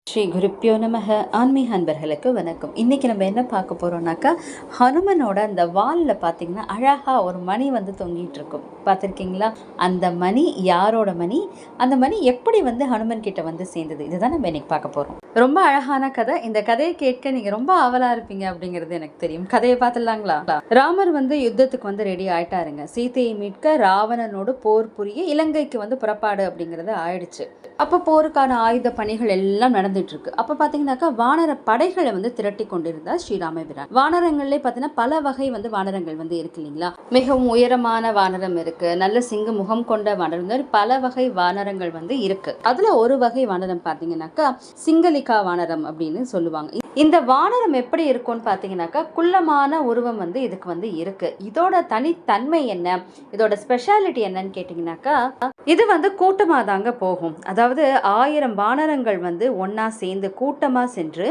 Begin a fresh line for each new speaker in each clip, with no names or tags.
ஸ்ரீ குருப்பியோ நமக. ஆன்மீக அன்பர்களுக்கு வணக்கம். இன்றைக்கி நம்ம என்ன பார்க்க போகிறோம்னாக்கா, ஹனுமனோட அந்த வாலில் பார்த்திங்கன்னா அழகாக ஒரு மணி வந்து தொங்கிட்டு இருக்கும். பார்த்துருக்கீங்களா? அந்த மணி யாரோட மணி? அந்த மணி எப்படி வந்து ஹனுமன் கிட்ட வந்து சேர்ந்தது? இதுதான் நம்ம இன்னைக்கு பார்க்க போகிறோம். ரொம்ப அழகான கதை. இந்த கதையை கேட்க நீங்கள் ரொம்ப ஆவலாக இருப்பீங்க அப்படிங்கிறது எனக்கு தெரியும். கதையை பார்த்துடலாங்களா? ராமர் வந்து யுத்தத்துக்கு வந்து ரெடி ஆயிட்டாருங்க. சீதையை மீட்க ராவணனோடு போர் புரிய இலங்கைக்கு வந்து புறப்பாடு அப்படிங்கிறது ஆயிடுச்சு. அப்போ போருக்கான ஆயுத பணிகள் எல்லாம் நடந்துட்டு இருக்கு. அப்போ பார்த்தீங்கன்னாக்கா வானர படைகளை வந்து திரட்டி கொண்டிருந்தார் ஸ்ரீராமபிரான். வானரங்கள்லேயே பார்த்தீங்கன்னா பல வகை வந்து வானரங்கள் வந்து இருக்கு இல்லைங்களா? மிகவும் உயரமான வானரம் இருக்கு, நல்ல சிங்க முகம் கொண்ட வானரம், பல வகை வானரங்கள் வந்து இருக்கு. அதுல ஒரு வகை வானரம் பார்த்தீங்கன்னாக்கா சிங்கலிகா வானரம் அப்படின்னு சொல்லுவாங்க. இந்த வானரம் எப்படி இருக்கும்னு பார்த்தீங்கன்னாக்கா குள்ளமான உருவம் வந்து இதுக்கு வந்து இருக்கு. இதோட தனித்தன்மை என்ன, இதோட ஸ்பெஷாலிட்டி என்னன்னு கேட்டிங்கனாக்கா, இது வந்து கூட்டமாக தாங்க போகும். அதாவது 1000 வானரங்கள் வந்து ஒன்னா சேர்ந்து கூட்டமா சென்று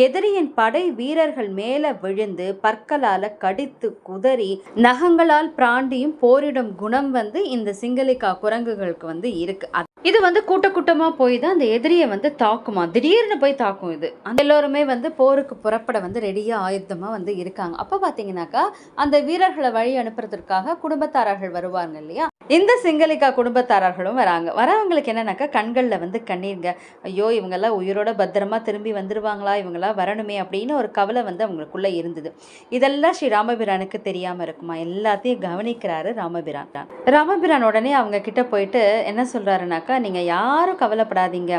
எதிரியின் படை வீரர்கள் மேல விழுந்து பற்களால கடித்து குதறி நகங்களால் பிராண்டியும் போரிடும் குணம் வந்து இந்த சிங்கலிகா குரங்குகளுக்கு வந்து இருக்கு. இது வந்து கூட்டமா போய் தான் அந்த எதிரியை வந்து தாக்குமா, திடீர்னு போய் தாக்கும். இது எல்லோருமே வந்து போருக்கு புறப்பட வந்து ரெடியா ஆயுதமா வந்து இருக்காங்க. அப்ப பாத்தீங்கன்னாக்கா அந்த வீரர்களை வழி அனுப்புறதுக்காக குடும்பத்தாரர்கள் வருவாங்க இல்லையா? இந்த சிங்கலிகா குடும்பத்தாரர்களும் வராங்க. வரவங்களுக்கு என்னன்னாக்கா கண்கள்ல வந்து கண்ணீருங்க. ஐயோ, இவங்கெல்லாம் உயிரோட பத்திரமா திரும்பி வந்துருவாங்களா, இவங்கெல்லாம் வரணுமே அப்படின்னு ஒரு கவலை வந்து அவங்களுக்குள்ள இருந்தது. இதெல்லாம் ஸ்ரீ ராமபிரானுக்கு தெரியாம இருக்குமா? எல்லாத்தையும் கவனிக்கிறாரு ராமபிரான். ராமபிரான் உடனே அவங்க கிட்ட போயிட்டு என்ன சொல்றாருனாக்கா, நீங்க யாரும் கவலைப்படாதீங்க,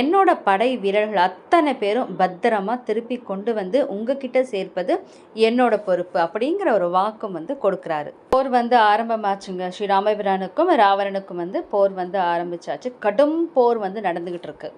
என்னோட படை வீரர்கள் அத்தனை பேரும் பத்திரமா திருப்பி கொண்டு வந்து உங்ககிட்ட சேர்ப்பது என்னோட பொறுப்பு அப்படிங்கிற ஒரு வாக்கும் வந்து கொடுக்கிறாரு. போர் வந்து ஆரம்பமாச்சுங்க. ஸ்ரீ ராமபிரானுக்கும் ராவணனுக்கும் வந்து போர் வந்து ஆரம்பிச்சாச்சு. கடும் போர் வந்து நடந்துகிட்டு இருக்கு.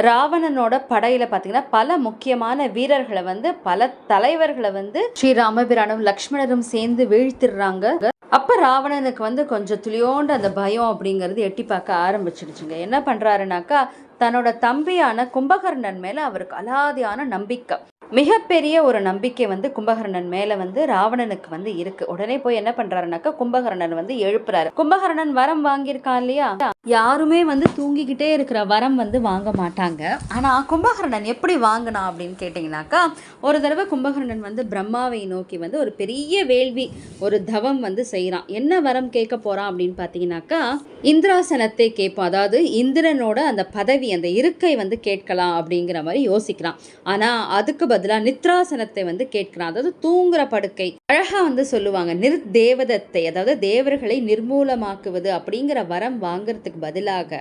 ராவணனோட படையில பாத்தீங்கன்னா பல முக்கியமான வீரர்களை வந்து பல தலைவர்களை வந்து ஸ்ரீ ராமபிரானும் லக்ஷ்மணரும் சேர்ந்து வீழ்த்திடுறாங்க. அப்ப ராவணனுக்கு வந்து கொஞ்சம் துளியோண்டு அந்த பயம் அப்படிங்கிறது எட்டி பார்க்க ஆரம்பிச்சிடுச்சுங்க. என்ன பண்றாருனாக்கா, தன்னோட தம்பியான கும்பகர்ணன் மேல அவருக்கு அலாதியான நம்பிக்கை, மிகப்பெரிய ஒரு நம்பிக்கை வந்து கும்பகர்ணன் மேல வந்து ராவணனுக்கு வந்து இருக்கு. உடனே போய் என்ன பண்றாருனாக்கா கும்பகர்ணன் வந்து எழுப்புறாரு. கும்பகர்ணன் வரம் வாங்கியிருக்கான் இல்லையா? யாருமே வந்து தூங்கிக்கிட்டே இருக்கிற வரம் வந்து வாங்க மாட்டாங்க. ஆனா கும்பகர்ணன் எப்படி வாங்கினா அப்படின்னு கேட்டீங்கன்னாக்கா, ஒரு தடவை கும்பகர்ணன் வந்து பிரம்மாவை நோக்கி வந்து ஒரு பெரிய வேள்வி, ஒரு தவம் வந்து செய்யறான். என்ன வரம் கேட்க போறான் அப்படின்னு பாத்தீங்கன்னாக்கா, இந்திராசனத்தை கேட்போம். அதாவது இந்திரனோட அந்த பதவி, அந்த இருக்கை வந்து கேட்கலாம் அப்படிங்கிற மாதிரி யோசிக்கிறான். ஆனா அதுக்கு பதிலா நித்ராசனத்தை வந்து கேட்கிறான். அதாவது தூங்குற படுக்கை. அழகா வந்து சொல்லுவாங்க நிர்தேவதத்தை, அதாவது தேவர்களை நிர்மூலமாக்குவது அப்படிங்கிற வரம் வாங்கறதுக்கு பதிலாக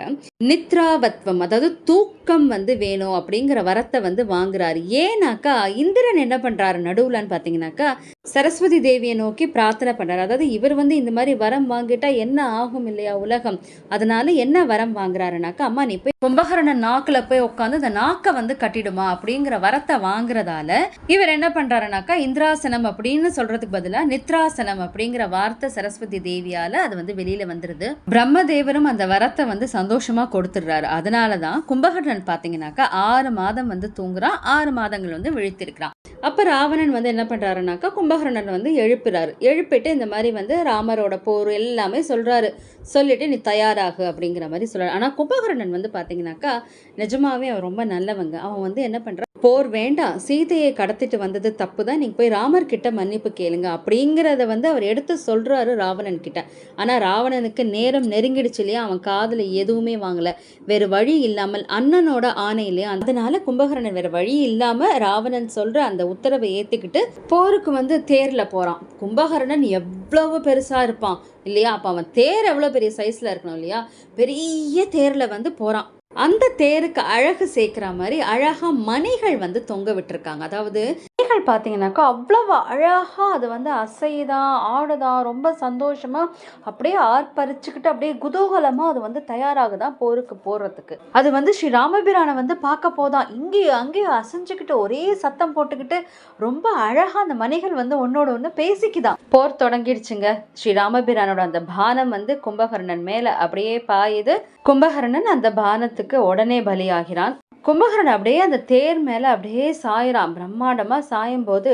நித்ராவத்வம், அதாவது தூக்கம் வந்து வேணும் அப்படிங்கிற வரத்தை வந்து வாங்குறாரு. ஏன்னாக்கா இந்திரன் என்ன பண்றாரு நடுவுலன்னு பாத்தீங்கன்னாக்கா, சரஸ்வதி தேவியை நோக்கி பிரார்த்தனை பண்றாரு. அதாவது இவர் வந்து இந்த மாதிரி வரம் வாங்கிட்டா என்ன ஆகும் இல்லையா உலகம், அதனால என்ன வரம் வாங்குறாருனாக்கா, அம்மா நீ போய் கும்பகர்ணன் நாக்குல போய் உட்காந்து அந்த நாக்கை வந்து கட்டிடுமா அப்படிங்கிற வரத்தை வாங்குறதால இவர் என்ன பண்றாருனாக்கா, இந்திராசனம் அப்படின்னு சொல்றதுக்கு பதிலா நித்ராசனம் அப்படிங்கிற வார்த்தை சரஸ்வதி தேவியால அது வந்து வெளியில வந்துருது. பிரம்மதேவரும் அந்த வரத்தை வந்து சந்தோஷமா கொடுத்துடுறாரு. அதனாலதான் கும்பகர்ணன் பாத்தீங்கன்னாக்கா 6 மாதம் வந்து தூங்குறான், 6 மாதங்கள் வந்து விழித்திருக்கிறான். அப்ப ராவணன் வந்து என்ன பண்றாருனாக்கா கும்பகர்ணன் வந்து எழுப்புறாரு. எழுப்பிட்டு இந்த மாதிரி வந்து ராமரோட போர் எல்லாமே சொல்றாரு. சொல்லிட்டு நீ தயாராகு அப்படிங்கிற மாதிரி சொல்றாரு. ஆனா கும்பகர்ணன் வந்து பாத்தீங்கன்னாக்கா நிஜமாவே அவன் ரொம்ப நல்லவங்க. அவன் வந்து என்ன பண்றான், போர் வேண்டாம், சீதையை கடத்திட்டு வந்தது தப்பு தான், நீங்க போய் ராமர் கிட்ட மன்னிப்பு கேளுங்க அப்படிங்கிறத வந்து அவர் எடுத்து சொல்றாரு ராவணன் கிட்ட. ஆனா ராவணனுக்கு நேரம் நெருங்கிடுச்சு இல்லையா? அவன் காதுல எதுவுமே வாங்கல. வேறு வழி இல்லாமல் அண்ணனோட ஆணை இல்லையா, அதனால கும்பகர்ணன் வேற வழி இல்லாம ராவணன் சொல்ற அந்த உத்தரவை ஏத்துக்கிட்டு போருக்கு வந்து தேர்ல போறான். கும்பகர்ணன் எவ்வளவு பெருசா இருப்பான் இல்லையா? அப்ப அவன் தேர் எவ்வளவு பெரிய சைஸ்ல இருக்கணும் இல்லையா? பெரிய தேர்ல வந்து போறான். அந்த தேருக்கு அழகு சேர்க்கிற மாதிரி அழகா மணிகள் வந்து தொங்க விட்டுருக்காங்க. அதாவது மணிகள் பார்த்தீங்கன்னாக்கா அவ்வளவு அழகா அது வந்து அசைதான் ஆடுதான், ரொம்ப சந்தோஷமா அப்படியே ஆர்ப்பரிச்சுக்கிட்டு அப்படியே குதூகலமா அது வந்து தயாராகுதான் போருக்கு போறதுக்கு. அது வந்து ஸ்ரீ ராமபிரானை வந்து பார்க்க போதான் இங்கேயும் அங்கேயும் அசைஞ்சுக்கிட்டு ஒரே சத்தம் போட்டுக்கிட்டு ரொம்ப அழகா அந்த மணிகள் வந்து ஒன்னோட ஒன்று பேசிக்குதான். போர் தொடங்கிடுச்சுங்க. ஸ்ரீ ராமபிரானோட அந்த பானம் வந்து கும்பகர்ணன் மேல அப்படியே பாயுது. கும்பகர்ணன் அந்த பானத்துக்கு உடனே பலியாகிறான். கும்பகர்ணன் அப்படியே அந்த தேர் மேலே அப்படியே சாயிறான். பிரம்மாண்டமாக சாயும் போது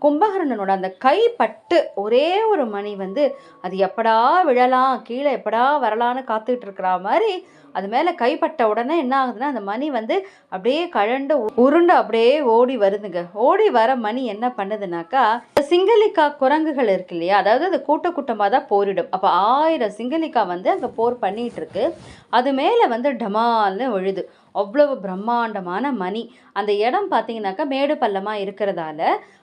கும்பகர்ணனோட அந்த கை பட்டு ஒரே ஒரு மணி வந்து அது எப்படா விழலாம், கீழே எப்படா வரலான்னு காத்துட்டு இருக்கிற மாதிரி அது மேலே கைப்பட்ட உடனே என்ன ஆகுதுன்னா அந்த மணி வந்து அப்படியே கழண்டு உருண்டு அப்படியே ஓடி வருதுங்க. ஓடி வர மணி என்ன பண்ணுதுனாக்கா, சிங்கலிக்கா குரங்குகள் இருக்கு இல்லையா, அதாவது அது கூட்ட கூட்டமாக தான் போரிடும். அப்போ 1000 சிங்கலிக்கா வந்து அங்கே போர் பண்ணிட்டு இருக்கு. அது மேலே வந்து டமால்னு விழுது. அவ்வளவு பிரம்மாண்டமான மணி. அந்த இடம் பார்த்தீங்கன்னாக்கா மேடு பள்ளமாக இருக்கிறதால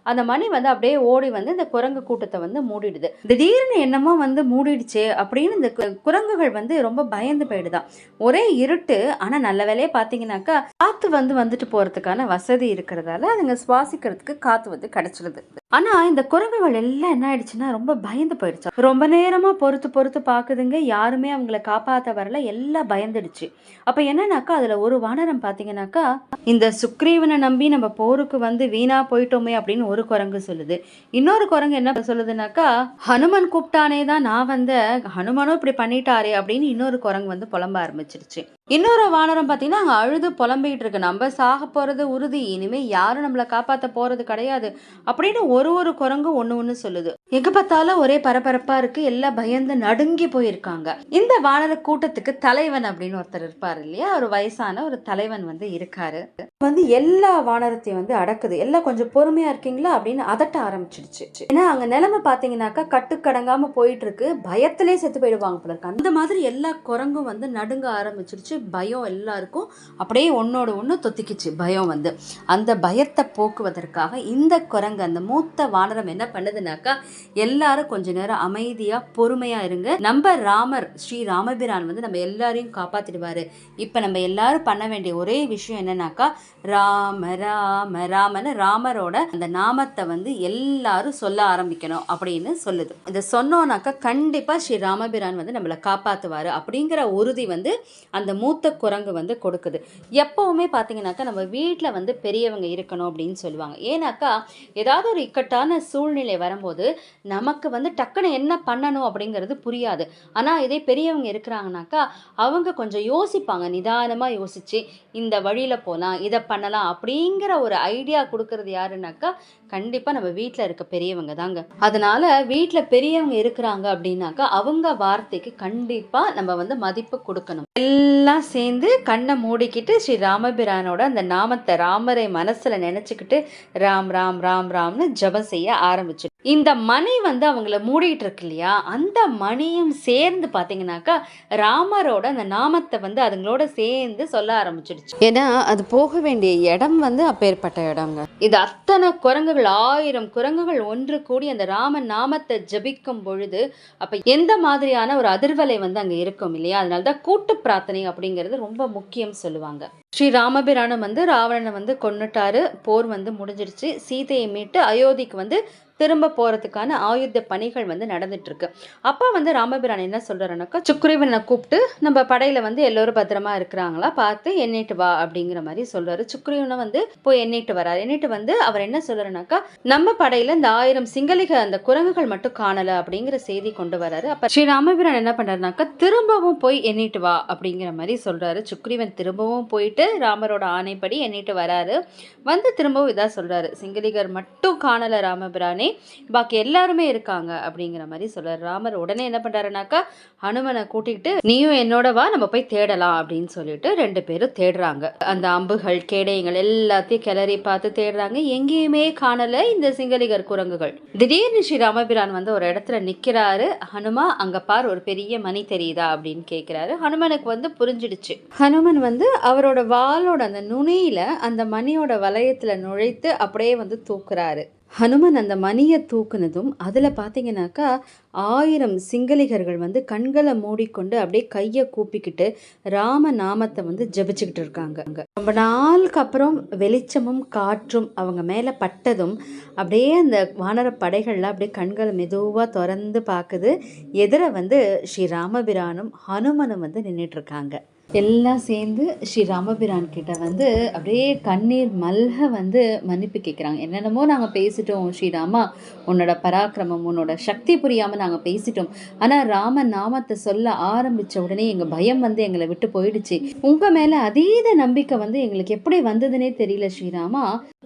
அந்த மணி வந்து அப்படியே ஓடி வந்து இந்த குரங்கு கூட்டத்தை வந்து மூடிடுது. திடீர்னு என்னமோ வந்து மூடிடுச்சே அப்படின்னு இந்த குரங்குகள் வந்து ரொம்ப பயந்து போயிடுதான். ஒரே இருட்டு. ஆனால் நல்ல வேலையே பார்த்தீங்கன்னாக்கா காற்று வந்து வந்துட்டு போகிறதுக்கான வசதி இருக்கிறதால அதுங்க சுவாசிக்கிறதுக்கு காற்று வந்து கிடச்சிடுது. ஆனால் இந்த குரங்குகள் எல்லாம் என்ன ஆயிடுச்சுன்னா ரொம்ப பயந்து போயிடுச்சு. ரொம்ப நேரமாக பொறுத்து பொறுத்து பார்க்குதுங்க. யாருமே அவங்கள காப்பாற்ற வரல. எல்லாம் பயந்துடுச்சு. அப்போ என்னன்னாக்கா அதில் ஒரு வானரம் பார்த்தீங்கன்னாக்கா, இந்த சுக்ரீவனை நம்பி நம்ம போருக்கு வந்து வீணா போயிட்டோமே அப்படின்னு ஒரு குரங்கு சொல்லுது. இன்னொரு குரங்கு என்ன சொல்லுதுனாக்கா, ஹனுமன் கூப்பிட்டானே தான் நான் வந்த, ஹனுமனும் இப்படி பண்ணிட்டாரே அப்படின்னு இன்னொரு குரங்கு வந்து புலம்ப ஆரம்பிச்சிருச்சு. இன்னொரு வானரம் பார்த்தீங்கன்னா அங்கே அழுது புலம்பிகிட்டு இருக்கு. நம்ம சாக போகிறது உறுதி, இனிமேல் யாரும் நம்மளை காப்பாற்ற போகிறது கிடையாது அப்படின்னு ஒரு குரங்கு ஒன்று சொல்லுது. எங்கே பார்த்தாலும் ஒரே பரபரப்பாக இருக்குது. எல்லாம் பயந்து நடுங்கி போயிருக்காங்க. இந்த வானர கூட்டத்துக்கு தலைவன் அப்படின்னு ஒருத்தர் இருப்பார் இல்லையா, ஒரு வயசான ஒரு தலைவன் வந்து இருக்காரு. வந்து எல்லா வானரத்தையும் வந்து அடக்குது. எல்லாம் கொஞ்சம் பொறுமையாக இருக்கீங்களா அப்படின்னு அதட்ட ஆரம்பிச்சிடுச்சு. ஏன்னா அங்கே நிலைமை பார்த்தீங்கன்னாக்கா கட்டுக்கடங்காமல் போயிட்டு இருக்கு. பயத்திலே செத்து போயிடுவாங்க போல இருக்கு. அந்த மாதிரி எல்லா குரங்கும் வந்து நடுங்க ஆரம்பிச்சிடுச்சு. பயம் எல்லாருக்கும் அப்படியே ஒன்னோட ஒன்று தொத்திக்கிச்சு. பயம் வந்து அந்த பயத்தை போக்குவதற்காக இந்த குரங்கு அந்த மூத்த வானரம் என்ன பண்ணுதுனாக்கா, எல்லாரும் கொஞ்ச நேரம் அமைதியா பொறுமையா இருங்க, நம்ம ராமர் ஸ்ரீ ராமபிரான் வந்து நம்ம எல்லாரையும் காப்பாத்திடுவாரு. இப்ப நம்ம எல்லாரும் பண்ண வேண்டிய ஒரே விஷயம் என்னன்னாக்கா, ராம ராம ராமன்னு ராமரோட அந்த நாமத்தை வந்து எல்லாரும் சொல்ல ஆரம்பிக்கணும் அப்படின்னு சொல்லுது. இதை சொன்னோம்னாக்கா கண்டிப்பா ஸ்ரீ ராமபிரான் வந்து நம்மளை காப்பாத்துவாரு அப்படிங்கிற உறுதி வந்து அந்த மூத்த குரங்கு வந்து கொடுக்குது. எப்பவுமே பார்த்தீங்கன்னாக்கா நம்ம வீட்டில் வந்து பெரியவங்க இருக்கணும் அப்படின்னு சொல்லுவாங்க. ஏன்னாக்கா ஏதாவது ஒரு இக்கட்டான சூழ்நிலை வரும்போது நமக்கு வந்து டக்குன்னு என்ன பண்ணணும் அப்படிங்கிறது புரியாது. ஆனால் இதே பெரியவங்க இருக்கிறாங்கனாக்கா அவங்க கொஞ்சம் யோசிப்பாங்க. நிதானமாக யோசிச்சு இந்த வழியில் போகலாம், இதை பண்ணலாம் அப்படிங்கிற ஒரு ஐடியா கொடுக்கறது யாருன்னாக்கா கண்டிப்பாக நம்ம வீட்டில் இருக்க பெரியவங்க தாங்க. அதனால வீட்டில் பெரியவங்க இருக்கிறாங்க அப்படின்னாக்கா அவங்க வார்த்தைக்கு கண்டிப்பாக நம்ம வந்து மதிப்பு கொடுக்கணும். எல்லாம் சேர்ந்து கண்ணை மூடிக்கிட்டு ஸ்ரீ ராமபிரானோட அந்த நாமத்தை ராமரை மனசுல நினைச்சுக்கிட்டு ராம் ராம் ராம் ராம்னு ஜபம் செய்ய ஆரம்பிச்சு. இந்த மணி வந்து அவங்கள மூடிட்டு இருக்கு இல்லையா, அந்த மணியும் சேர்ந்து பார்த்தீங்கன்னாக்கா ராமரோட அந்த நாமத்தை வந்து அதுங்களோட சேர்ந்து சொல்ல ஆரம்பிச்சிடுச்சு. ஏன்னா அது போக வேண்டிய இடம் வந்து அப்பேற்பட்ட இடங்க. இது அத்தனை குரங்குகள் 1000 குரங்குகள் ஒன்று கூடி அந்த ராமன் நாமத்தை ஜபிக்கும் பொழுது அப்ப எந்த மாதிரியான ஒரு அதிர்வலை வந்து அங்க இருக்கும் இல்லையா. அதனாலதான் கூட்டு பிரார்த்தனை அப்படிங்கிறது ரொம்ப முக்கியம் சொல்லுவாங்க. ஸ்ரீ ராமபிரானம் வந்து ராவணனை வந்து கொன்னுட்டாரு. போர் வந்து முடிஞ்சிருச்சு. சீதையை மீட்டு அயோத்திக்கு வந்து திரும்ப போறதுக்கான ஆயுத பணிகள் வந்து நடந்துட்டு இருக்கு. அப்ப வந்து ராமபிரான் என்ன சொல்றாருனாக்கா, சுக்ரீவனை கூப்பிட்டு நம்ம படையில வந்து எல்லோரும் பத்திரமா இருக்கிறாங்களா பார்த்து எண்ணிட்டு வா அப்படிங்கிற மாதிரி சொல்றாரு. சுக்ரீவனை வந்து போய் எண்ணிட்டு வராரு. எண்ணிட்டு வந்து அவர் என்ன சொல்றாருனாக்கா, நம்ம படையில இந்த 1000 சிங்கலிக அந்த குரங்குகள் மட்டும் காணல அப்படிங்கிற செய்தி கொண்டு வராரு. அப்ப ஸ்ரீ ராமபிரான் என்ன பண்றாருனாக்கா, திரும்பவும் போய் எண்ணிட்டு வா அப்படிங்கிற மாதிரி சொல்றாரு. சுக்ரீவன் திரும்பவும் போயிட்டு ராமரோட ஆணைப்படி எண்ணிட்டு வராரு. வந்து திரும்பவும் இதா சொல்றாரு, சிங்கலிகர் மட்டும் காணல ராமபிரானே, பாக்கி எல்லாருமே இருக்காங்க அப்படிங்கிற மாதிரி சொல்றாரு. ராமர் உடனே என்ன பண்றாருனாக்கா, ஹனுமனை கூட்டிகிட்டு நீயும் என்னோட வா, நம்ம போய் தேடலாம் அப்படின்னு சொல்லிட்டு 2 பேரும் தேடுறாங்க. அந்த அம்புகள் கேடயங்கள் எல்லாத்தையும் கிளறி பார்த்து தேடுறாங்க. எங்கேயுமே காணல இந்த சிங்கலிகர் குரங்குகள். திடீர்னு ஸ்ரீ ராமபிரான் வந்து ஒரு இடத்துல நிக்கிறாரு. ஹனுமா அங்க பார், ஒரு பெரிய மணி தெரியுதா அப்படின்னு கேட்கிறாரு. ஹனுமனுக்கு வந்து புரிஞ்சிடுச்சு. ஹனுமன் வந்து அவரோட வாளோட அந்த நுனியில அந்த மணியோட வளையத்துல நுழைத்து அப்படியே வந்து தூக்குறாரு. ஹனுமன் அந்த மணியை தூக்குனதும் அதில் பார்த்தீங்கன்னாக்கா 1000 சிங்கலிகர்கள் வந்து கண்களை மூடிக்கொண்டு அப்படியே கையை கூப்பிக்கிட்டு ராம நாமத்தை வந்து ஜபிச்சுக்கிட்டு இருக்காங்க. ரொம்ப நாளுக்கு அப்புறம் வெளிச்சமும் காற்றும் அவங்க மேலே பட்டதும் அப்படியே அந்த வானர படைகள்லாம் அப்படியே கண்களை மெதுவாக திறந்து பார்க்குது. எதிர வந்து ஸ்ரீ ராமபிரானும் ஹனுமனும் வந்து நின்றுட்டு இருக்காங்க. எல்லாம் சேர்ந்து ஸ்ரீ ராமபிரான் கிட்ட வந்து அப்படியே கண்ணீர் மல்க வந்து மன்னிப்பு கேட்குறாங்க. என்னென்னமோ நாங்கள் பேசிட்டோம் ஸ்ரீராமா, உன்னோட பராக்கிரமம் உன்னோட சக்தி புரியாமல் நாங்கள் பேசிட்டோம். ஆனால் ராம நாமத்தை சொல்ல ஆரம்பித்த உடனே எங்கள் பயம் வந்து எங்களை விட்டு போயிடுச்சு. உங்கள் மேலே அதீத நம்பிக்கை வந்து எங்களுக்கு எப்படி வந்ததுன்னே தெரியல ஸ்ரீராமா.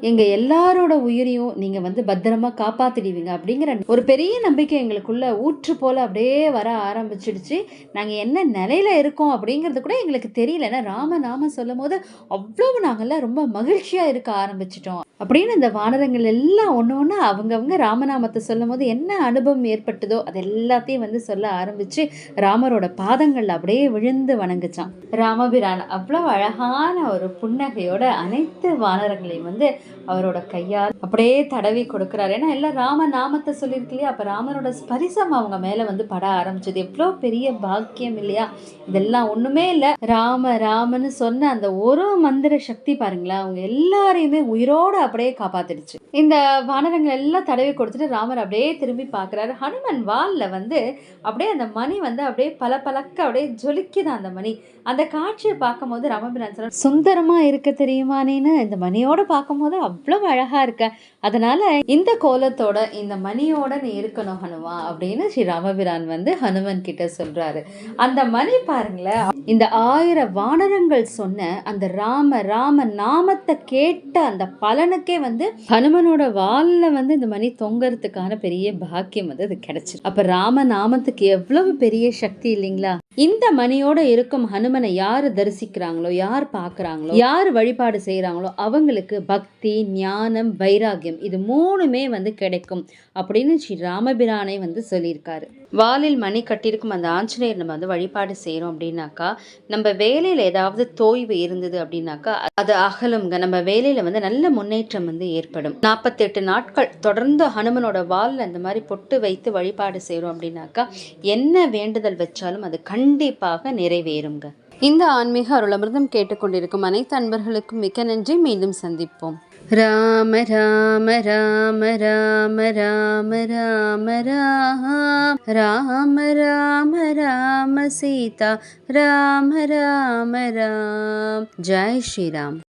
எங்கள் எல்லாரோட உயிரையும் நீங்கள் வந்து பத்திரமா காப்பாற்றிடுவீங்க அப்படிங்கிற ஒரு பெரிய நம்பிக்கை எங்களுக்குள்ள ஊற்று போல் அப்படியே வர ஆரம்பிச்சிடுச்சு. நாங்கள் என்ன நிலையில இருக்கோம் அப்படிங்கிறது கூட எங்களுக்கு தெரியல. ஏன்னா ராமநாமம் சொல்லும் போது அவ்வளவு நாங்கள்லாம் ரொம்ப மகிழ்ச்சியாக இருக்க ஆரம்பிச்சிட்டோம் அப்படின்னு இந்த வானரங்கள் எல்லாம் ஒன்று ஒன்று அவங்கவுங்க ராமநாமத்தை சொல்லும் போது என்ன அனுபவம் ஏற்பட்டதோ அது எல்லாத்தையும் வந்து சொல்ல ஆரம்பித்து ராமரோட பாதங்கள் அப்படியே விழுந்து வணங்குச்சான். ராமபிரான் அவ்வளோ அழகான ஒரு புன்னகையோட அனைத்து வானரங்களையும் வந்து அவரோட கையால் அப்படியே தடவி கொடுக்குறாரு. ஏன்னா எல்லாம் ராம நாமத்தை சொல்லியிருக்கு இல்லையா, அப்போ ராமரோட ஸ்பரிசம் அவங்க மேலே வந்து பட ஆரம்பிச்சது. எவ்வளோ பெரிய பாக்கியம் இல்லையா. இதெல்லாம் ஒன்றுமே இல்லை, ராம ராமன்னு சொன்ன அந்த ஒரு மந்திர சக்தி பாருங்களா, அவங்க எல்லாரையுமே உயிரோடு அப்படியே காப்பாத்திடுச்சு. இந்த வானரங்கள் எல்லாம் தடவி கொடுத்துட்டு ராமர் அப்படியே திரும்பி பார்க்குறாரு. ஹனுமன் வாலில் வந்து அப்படியே அந்த மணி வந்து அப்படியே பல பழக்க அப்படியே ஜொலிக்குது அந்த மணி. அந்த காட்சியை பார்க்கும்போது ராமபிரான் சொல்ற சுந்தரமா இருக்க தெரியுமானேன்னு இந்த மணியோட பார்க்கும்போது அவ்வளவு அழகா இருக்க, அதனால இந்த கோலத்தோட இந்த மணியோட நீ இருக்கணும் ஹனுமா அப்படின்னு ஸ்ரீ ராமபிரான் வந்து ஹனுமன் கிட்ட சொல்றாரு. அந்த மணி பாருங்களேன், இந்த 1000 வானரங்கள் சொன்ன அந்த ராம ராம நாமத்தை கேட்ட அந்த பலனுக்கே வந்து ஹனுமனோட வால்ல வந்து இந்த மணி தொங்கறதுக்கான பெரிய பாக்கியம் வந்து அது கிடைச்சிருக்கு. அப்ப ராம நாமத்துக்கு எவ்வளவு பெரிய சக்தி இல்லைங்களா. இந்த மணியோட இருக்கும் ஹனுமனை யாரு தரிசிக்கிறாங்களோ, யார் பார்க்குறாங்களோ, யார் வழிபாடு செய்கிறாங்களோ அவங்களுக்கு பக்தி, ஞானம், வைராகியம் இது 3மே வந்து கிடைக்கும் அப்படின்னு ஸ்ரீ ராமபிரானை வந்து சொல்லியிருக்காரு. வாலில் மணி கட்டியிருக்கும் அந்த ஆஞ்சநேயர் நம்ம வந்து வழிபாடு செய்கிறோம் அப்படின்னாக்கா, நம்ம வேலையில் ஏதாவது தோய்வு இருந்தது அப்படின்னாக்கா அது அகலுங்க. நம்ம வேலையில் வந்து நல்ல முன்னேற்றம் வந்து ஏற்படும். 48 நாட்கள் தொடர்ந்து ஹனுமனோட வாலில் அந்த மாதிரி பொட்டு வைத்து வழிபாடு செய்கிறோம் அப்படின்னாக்கா என்ன வேண்டுதல் வச்சாலும் அது கண்டிப்பாக நிறைவேறுங்க. இந்த ஆன்மீக அருளமிர்தம் கேட்டுக்கொண்டிருக்கும் அனைத்து அன்பர்களுக்கும் மிக்க நன்றி. மீண்டும் சந்திப்போம். ராம ராம ராம ராம ராம ராம ராம ராம ராம ராம சீதா ராம ராம ராம். ஜெய் ஸ்ரீராம்.